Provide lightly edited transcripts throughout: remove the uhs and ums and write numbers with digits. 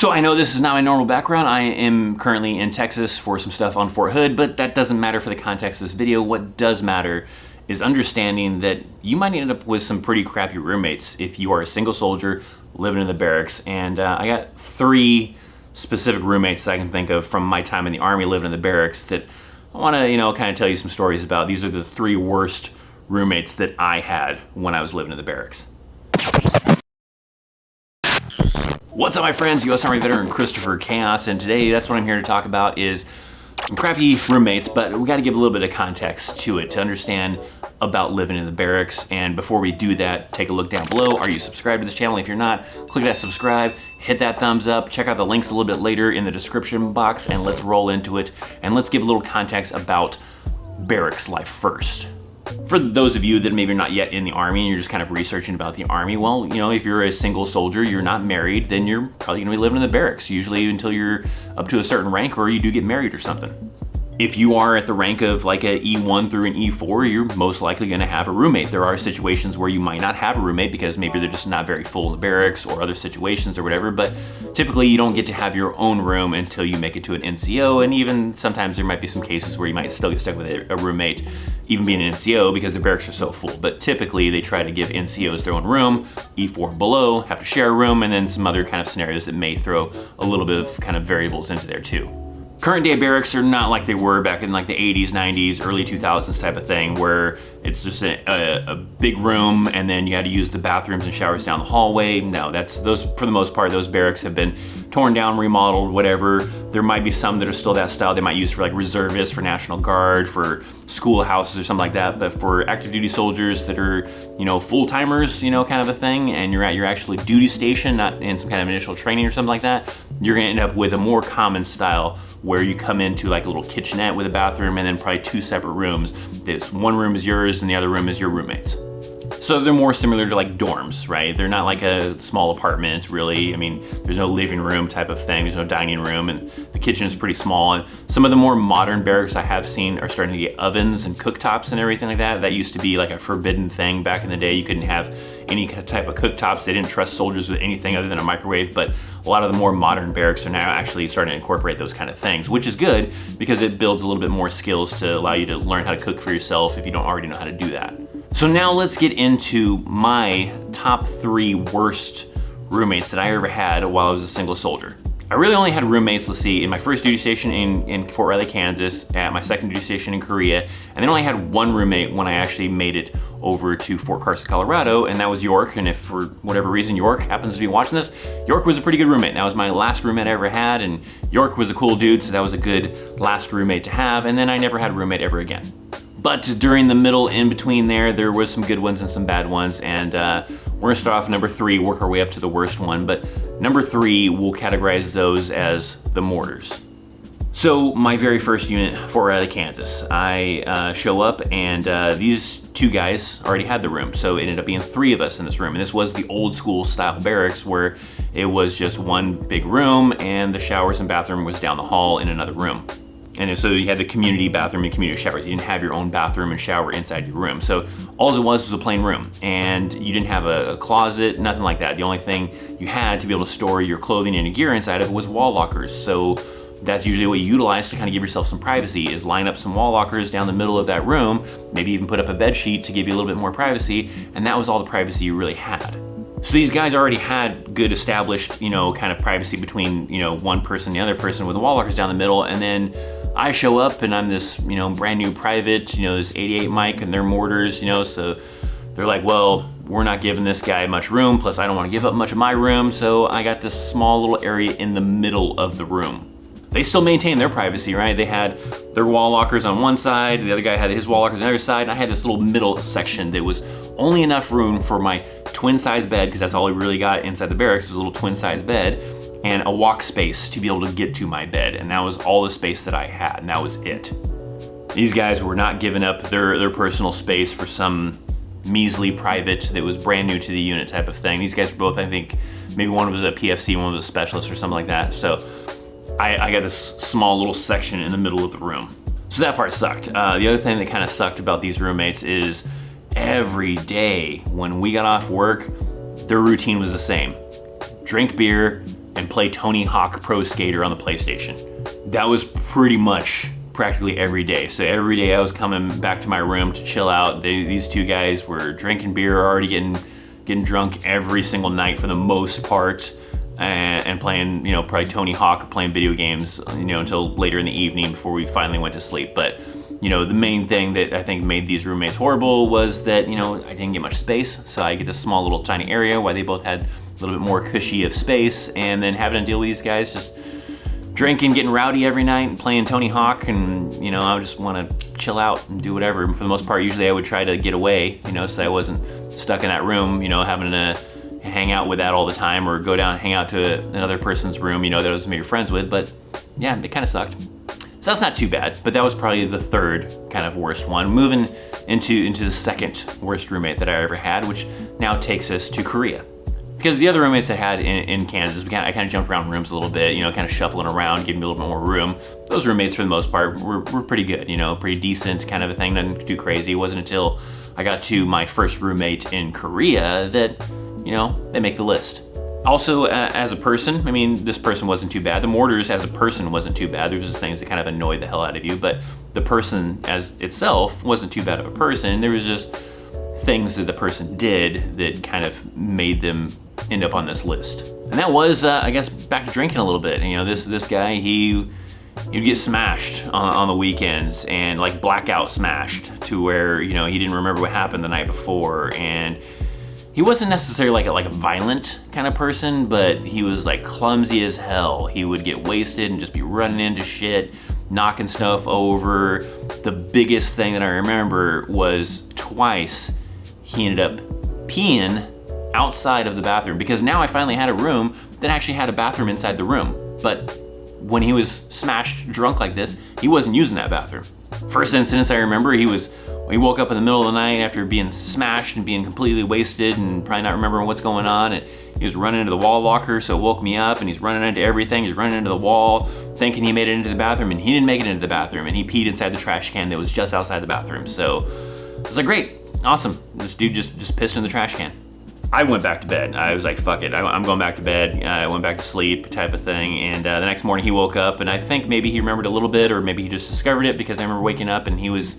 So I know this is not my normal background. I am currently in Texas for some stuff on Fort Hood, but that doesn't matter for the context of this video. What does matter is understanding that you might end up with some pretty crappy roommates if you are a single soldier living in the barracks. And I got 3 specific roommates that I can think of from my time in the Army living in the barracks that I want to, kind of tell you some stories about. These are the 3 worst roommates that I had when I was living in the barracks. What's up, my friends? U.S. Army veteran Christopher Chaos, and today that's what I'm here to talk about is some crappy roommates, but we got to give a little bit of context to it to understand about living in the barracks. And before we do that, take a look down below. Are you subscribed to this channel? If you're not, click that subscribe, hit that thumbs up, check out the links a little bit later in the description box, and let's roll into it. And let's give a little context about barracks life first. For those of you that maybe are not yet in the Army and you're just kind of researching about the Army, well, if you're a single soldier, you're not married, then you're probably gonna be living in the barracks, usually until you're up to a certain rank or you do get married or something. If you are at the rank of like a E1 through an E4, you're most likely gonna have a roommate. There are situations where you might not have a roommate because maybe they're just not very full in the barracks or other situations or whatever, but typically you don't get to have your own room until you make it to an NCO, and even sometimes there might be some cases where you might still get stuck with a roommate, even being an NCO, because the barracks are so full. But typically they try to give NCOs their own room, E4 and below have to share a room, and then some other kind of scenarios that may throw a little bit of kind of variables into there too. Current day barracks are not like they were back in like the 80s, 90s, early 2000s type of thing, where it's just a big room and then you had to use the bathrooms and showers down the hallway. No, those for the most part, those barracks have been torn down, remodeled, whatever. There might be some that are still that style. They might use for like reservists, for National Guard, for schoolhouses or something like that. But for active duty soldiers that are, full-timers, kind of a thing, and you're at your actually duty station, not in some kind of initial training or something like that, you're gonna end up with a more common style where you come into like a little kitchenette with a bathroom and then probably 2 separate rooms. This one room is yours and the other room is your roommate's. So they're more similar to like dorms, right? They're not like a small apartment, really. I mean, there's no living room type of thing. There's no dining room, and the kitchen is pretty small. And some of the more modern barracks I have seen are starting to get ovens and cooktops and everything like that. That used to be like a forbidden thing back in the day. You couldn't have any type of cooktops. They didn't trust soldiers with anything other than a microwave, but a lot of the more modern barracks are now actually starting to incorporate those kind of things, which is good because it builds a little bit more skills to allow you to learn how to cook for yourself if you don't already know how to do that. So now let's get into my top 3 worst roommates that I ever had while I was a single soldier. I really only had roommates, let's see, in my first duty station in Fort Riley, Kansas, at my second duty station in Korea, and then only had 1 roommate when I actually made it over to Fort Carson, Colorado, and that was York. And if for whatever reason York happens to be watching this, York was a pretty good roommate. That was my last roommate I ever had, and York was a cool dude, so that was a good last roommate to have, and then I never had a roommate ever again. But during the middle, in between there was some good ones and some bad ones, and we're gonna start off number 3, work our way up to the worst one, but number 3, we'll categorize those as the mortars. So my very first unit, Fort Riley, Kansas, I show up and these 2 guys already had the room, so it ended up being 3 of us in this room, and this was the old school style barracks where it was just one big room and the showers and bathroom was down the hall in another room. And so you had the community bathroom and community showers. You didn't have your own bathroom and shower inside your room. So all it was a plain room, and you didn't have a closet, nothing like that. The only thing you had to be able to store your clothing and your gear inside of it was wall lockers. So that's usually what you utilize to kind of give yourself some privacy, is line up some wall lockers down the middle of that room, maybe even put up a bed sheet to give you a little bit more privacy, and that was all the privacy you really had. So these guys already had good established, kind of privacy between, one person and the other person with the wall lockers down the middle, and then I show up and I'm this, brand new private, this 88 mic, and they're mortars, so they're like, well, we're not giving this guy much room, plus I don't want to give up much of my room, so I got this small little area in the middle of the room. They still maintain their privacy, right? They had their wall lockers on one side, the other guy had his wall lockers on the other side, and I had this little middle section that was only enough room for my twin size bed, because that's all we really got inside the barracks, was a little twin size bed, and a walk space to be able to get to my bed. And that was all the space that I had, and that was it. These guys were not giving up their personal space for some measly private that was brand new to the unit type of thing. These guys were both, I think, maybe one was a PFC, one was a specialist or something like that. So I got this small little section in the middle of the room. So that part sucked. The other thing that kind of sucked about these roommates is every day when we got off work, their routine was the same. Drink beer and play Tony Hawk Pro Skater on the PlayStation. That was pretty much practically every day. So every day I was coming back to my room to chill out. These two guys were drinking beer, already getting drunk every single night for the most part, and playing, probably Tony Hawk, playing video games, until later in the evening before we finally went to sleep. But the main thing that I think made these roommates horrible was that, I didn't get much space. So I get this small little tiny area while they both had a little bit more cushy of space, and then having to deal with these guys just drinking, getting rowdy every night, and playing Tony Hawk, and I would just want to chill out and do whatever. And for the most part, usually I would try to get away, so I wasn't stuck in that room, having to hang out with that all the time, or go down and hang out to another person's room, that I was maybe friends with. But yeah, it kind of sucked. So that's not too bad, but that was probably the third kind of worst one. Moving into the second worst roommate that I ever had, which now takes us to Korea. Because the other roommates I had in Kansas, I kind of jumped around rooms a little bit, kind of shuffling around, giving me a little bit more room. Those roommates, for the most part, were pretty good, pretty decent kind of a thing, nothing too crazy. It wasn't until I got to my first roommate in Korea that, they make the list. Also, as a person, this person wasn't too bad. The mortars as a person wasn't too bad. There was just things that kind of annoyed the hell out of you, but the person as itself wasn't too bad of a person. There was just things that the person did that kind of made them end up on this list. And that was, I guess, back to drinking a little bit. This guy, he'd get smashed on the weekends, and like blackout smashed to where, he didn't remember what happened the night before. And he wasn't necessarily like a violent kind of person, but he was like clumsy as hell. He would get wasted and just be running into shit, knocking stuff over. The biggest thing that I remember was twice he ended up peeing outside of the bathroom, because now I finally had a room that actually had a bathroom inside the room. But when he was smashed drunk like this, he wasn't using that bathroom. First instance I remember, he woke up in the middle of the night after being smashed and being completely wasted and probably not remembering what's going on, and he was running into the wall locker, so it woke me up, and he's running into everything. He's running into the wall thinking he made it into the bathroom, and he didn't make it into the bathroom, and he peed inside the trash can that was just outside the bathroom. So I was like, great, awesome, this dude just pissed in the trash can. I went back to bed. I was like, fuck it, I'm going back to bed. I went back to sleep type of thing. And the next morning he woke up, and I think maybe he remembered a little bit, or maybe he just discovered it, because I remember waking up and he was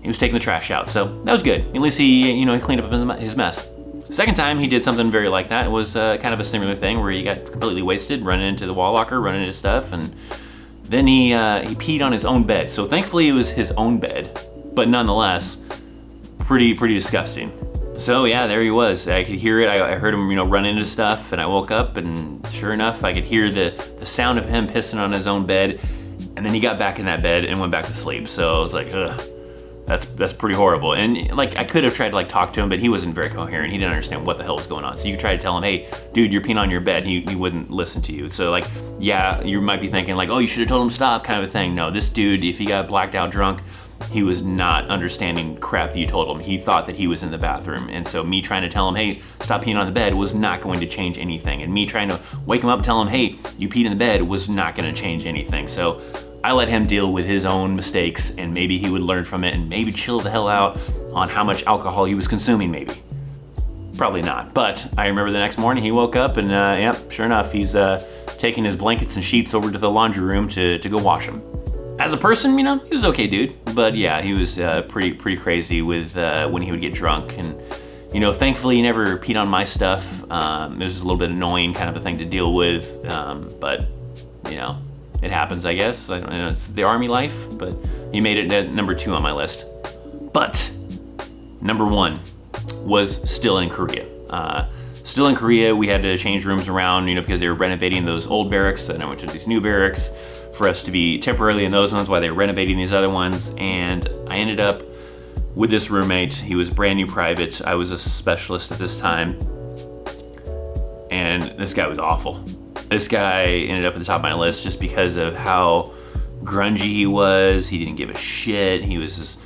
taking the trash out. So that was good. At least he cleaned up his mess. Second time he did something very like that. It was kind of a similar thing where he got completely wasted, running into the wall locker, running into stuff, and then he peed on his own bed. So thankfully it was his own bed, but nonetheless, pretty disgusting. So yeah, there he was. I could hear it. I heard him, run into stuff, and I woke up, and sure enough, I could hear the sound of him pissing on his own bed. And then he got back in that bed and went back to sleep. So I was like, ugh, that's pretty horrible. And like, I could have tried to talk to him, but he wasn't very coherent. He didn't understand what the hell was going on. So you try to tell him, hey, dude, you're peeing on your bed. He wouldn't listen to you. So yeah, you might be thinking oh, you should have told him to stop, kind of a thing. No, this dude, if he got blacked out drunk, he was not understanding crap that you told him. He thought that he was in the bathroom. And so me trying to tell him, hey, stop peeing on the bed, was not going to change anything. And me trying to wake him up, tell him, hey, you peed in the bed, was not going to change anything. So I let him deal with his own mistakes, and maybe he would learn from it and maybe chill the hell out on how much alcohol he was consuming, maybe. Probably not. But I remember the next morning he woke up, and yep, sure enough, he's taking his blankets and sheets over to the laundry room to go wash them. As a person, he was okay dude, but yeah, he was pretty crazy with when he would get drunk. And thankfully he never peed on my stuff. It was a little bit annoying kind of a thing to deal with, but it happens, I guess. I don't know, it's the army life, but he made it at number 2 on my list. But number 1 was still in Korea. Still in Korea, we had to change rooms around, because they were renovating those old barracks, and I went to these new barracks for us to be temporarily in those ones while they were renovating these other ones. And I ended up with this roommate. He was brand new private. I was a specialist at this time, and this guy was awful. This guy ended up at the top of my list just because of how grungy he was. He didn't give a shit. He was just,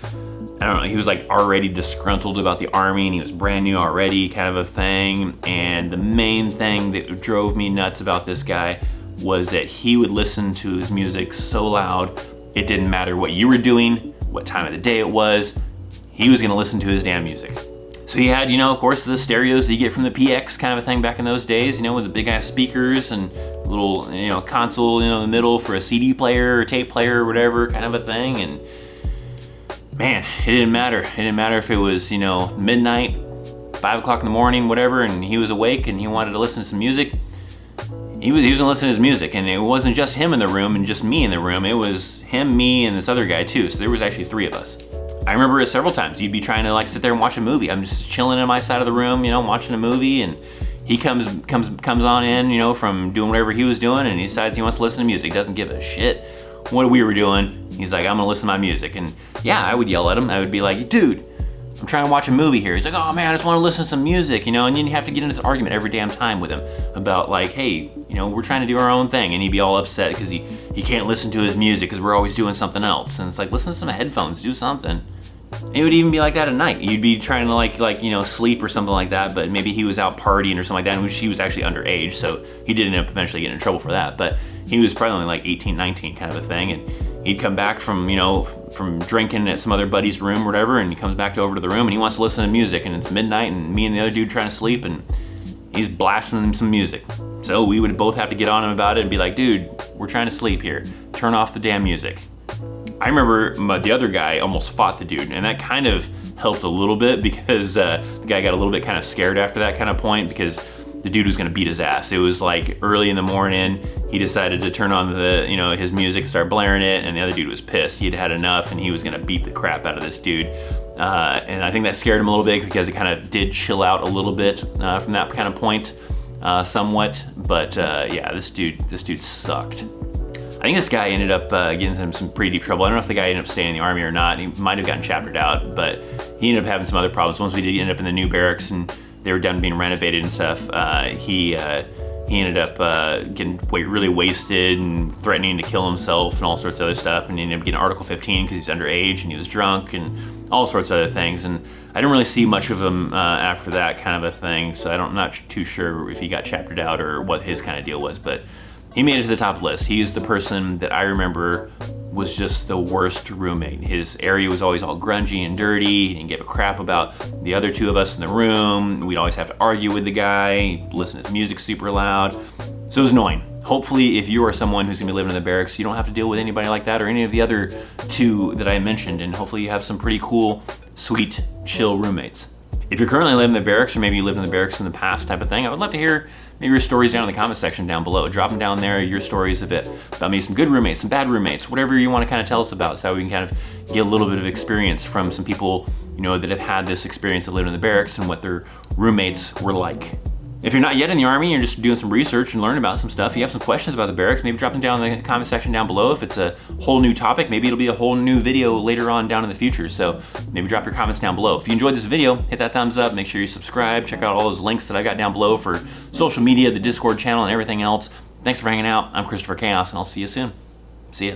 I don't know, he was already disgruntled about the army, and he was brand new already, kind of a thing. And the main thing that drove me nuts about this guy was that he would listen to his music so loud, it didn't matter what you were doing, what time of the day it was, he was gonna listen to his damn music. So he had, of course, the stereos that you get from the PX kind of a thing back in those days, with the big ass speakers, and little, you know, console, you know, in the middle for a CD player or tape player or whatever kind of a thing. And man, it didn't matter. It didn't matter if it was, you know, midnight, 5 o'clock in the morning, whatever, and he was awake and he wanted to listen to some music. He was gonna listen to his music, and it wasn't just him in the room and just me in the room. It was him, me, and this other guy too. So there was actually 3 of us. I remember it several times. You'd be trying to like sit there and watch a movie. I'm just chilling in my side of the room, you know, watching a movie, and he comes on in, you know, from doing whatever he was doing, and he decides he wants to listen to music. Doesn't give a shit what we were doing. He's like, I'm gonna listen to my music. And yeah, I would yell at him. I would be like, dude, I'm trying to watch a movie here. He's like, oh man, I just want to listen to some music, you know, and then you have to get into this argument every damn time with him about like, hey, you know, we're trying to do our own thing, and he'd be all upset because he can't listen to his music because we're always doing something else. And it's like, listen to some headphones, do something. And it would even be like that at night. You'd be trying to like you know, sleep or something like that, but maybe he was out partying or something like that, and he was actually underage, so he did end up eventually getting in trouble for that. But he was probably only like 18, 19 kind of a thing, and he'd come back from, you know, from drinking at some other buddy's room or whatever, and he comes back over to the room and he wants to listen to music, and it's midnight and me and the other dude trying to sleep, and he's blasting him some music. So we would both have to get on him about it and be like, dude, we're trying to sleep here. Turn off the damn music. I remember the other guy almost fought the dude, and that kind of helped a little bit because the guy got a little bit kind of scared after that kind of point because the dude was gonna beat his ass. It was like early in the morning. He decided to turn on the, you know, his music, start blaring it, and the other dude was pissed. He had had enough, and he was gonna beat the crap out of this dude. And I think that scared him a little bit because it kind of did chill out a little bit from that kind of point, somewhat. But yeah, this dude sucked. I think this guy ended up getting into some pretty deep trouble. I don't know if the guy ended up staying in the Army or not. He might have gotten chaptered out, but he ended up having some other problems. Once we did end up in the new barracks and they were done being renovated and stuff, he ended up getting really wasted and threatening to kill himself and all sorts of other stuff. And he ended up getting Article 15 because he's underage and he was drunk and all sorts of other things. And I didn't really see much of him after that kind of a thing, so I'm not too sure if he got chaptered out or what his kind of deal was, but he made it to the top list. He is the person that I remember was just the worst roommate. His area was always all grungy and dirty. He didn't give a crap about the other 2 of us in the room. We'd always have to argue with the guy, listen to his music super loud. So it was annoying. Hopefully, if you are someone who's gonna be living in the barracks, you don't have to deal with anybody like that or any of the other 2 that I mentioned, and hopefully you have some pretty cool, sweet, chill roommates. If you're currently living in the barracks, or maybe you lived in the barracks in the past type of thing, I would love to hear maybe your stories down in the comment section down below. Drop them down there, your stories of it, about maybe some good roommates, some bad roommates, whatever you want to kind of tell us about, so that we can kind of get a little bit of experience from some people, you know, that have had this experience of living in the barracks and what their roommates were like. If you're not yet in the Army, you're just doing some research and learning about some stuff, you have some questions about the barracks, maybe drop them down in the comment section down below. If it's a whole new topic, maybe it'll be a whole new video later on down in the future. So maybe drop your comments down below. If you enjoyed this video, hit that thumbs up, make sure you subscribe, check out all those links that I got down below for social media, the Discord channel, and everything else. Thanks for hanging out. I'm Christopher Chaos, and I'll see you soon. See ya.